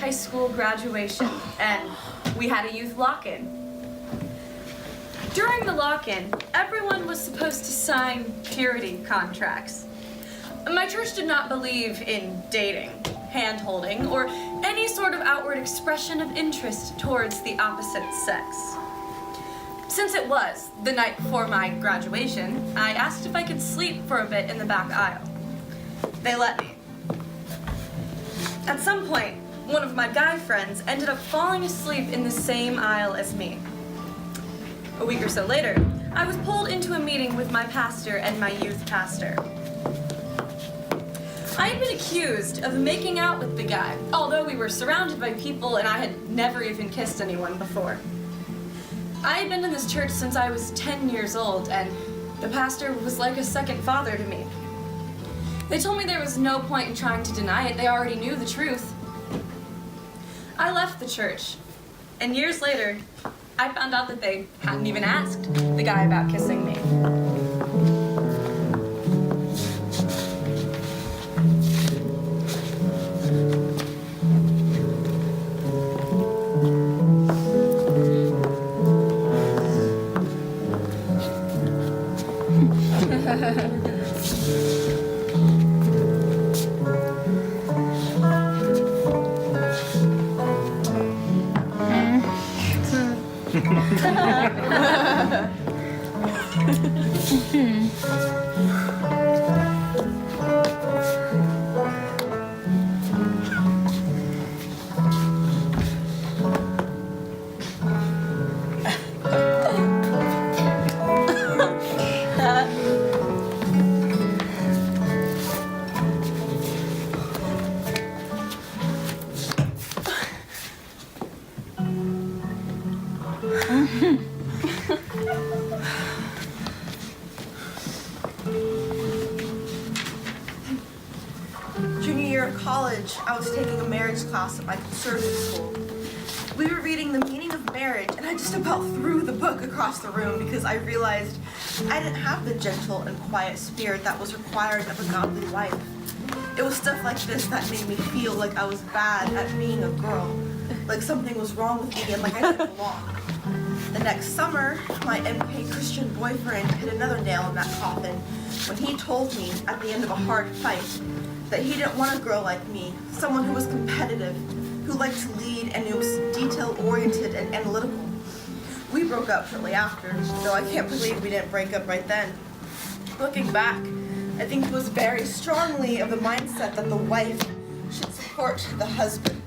high school graduation, and we had a youth lock-in. During the lock-in, everyone was supposed to sign purity contracts. My church did not believe in dating, hand-holding, or any sort of outward expression of interest towards the opposite sex. Since it was the night before my graduation, I asked if I could sleep for a bit in the back aisle. They let me. At some point, one of my guy friends ended up falling asleep in the same aisle as me. A week or so later, I was pulled into a meeting with my pastor and my youth pastor. I had been accused of making out with the guy, although we were surrounded by people and I had never even kissed anyone before. I had been in this church since I was 10 years old, and the pastor was like a second father to me. They told me there was no point in trying to deny it. They already knew the truth. I left the church, and years later, I found out that they hadn't even asked the guy about kissing me. Junior year of college, I was taking a marriage class at my conservative school. We were reading The Meaning of Marriage, and I just about threw the book across the room because I realized I didn't have the gentle and quiet spirit that was required of a godly wife. It was stuff like this that made me feel like I was bad at being a girl, like something was wrong with me and like I didn't belong. The next summer, my MK Christian boyfriend hit another nail in that coffin when he told me at the end of a hard fight that he didn't want a girl like me, someone who was competitive, who liked to lead and who was detail-oriented and analytical. We broke up shortly after, though I can't believe we didn't break up right then. Looking back, I think it was very strongly of the mindset that the wife should support the husband.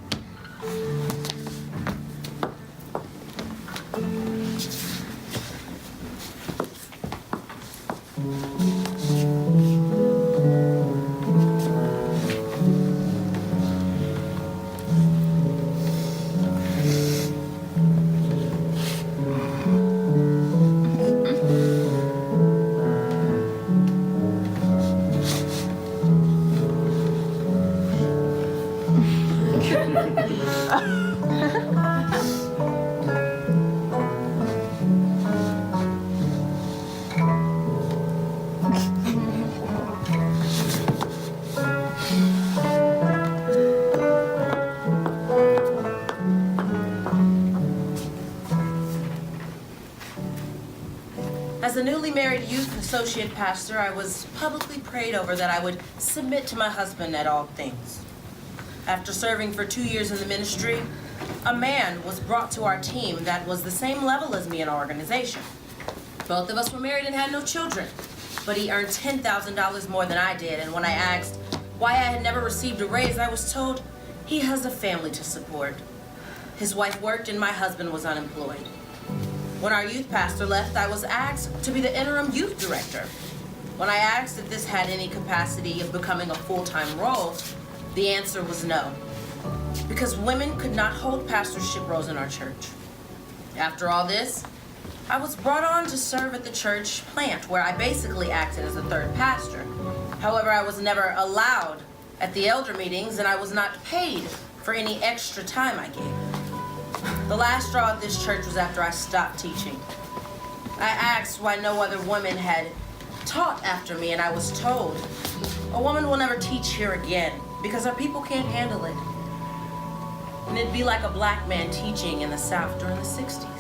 As a newly married youth associate pastor, I was publicly prayed over that I would submit to my husband at all things. After serving for 2 years in the ministry, a man was brought to our team that was the same level as me in our organization. Both of us were married and had no children, but he earned $10,000 more than I did, and when I asked why I had never received a raise, I was told he has a family to support. His wife worked and my husband was unemployed. When our youth pastor left, I was asked to be the interim youth director. When I asked if this had any capacity of becoming a full-time role, the answer was no, because women could not hold pastorship roles in our church. After all this, I was brought on to serve at the church plant, where I basically acted as a third pastor. However, I was never allowed at the elder meetings, and I was not paid for any extra time I gave. The last straw at this church was after I stopped teaching. I asked why no other woman had taught after me, and I was told, a woman will never teach here again because our people can't handle it. And it'd be like a black man teaching in the South during the 60s.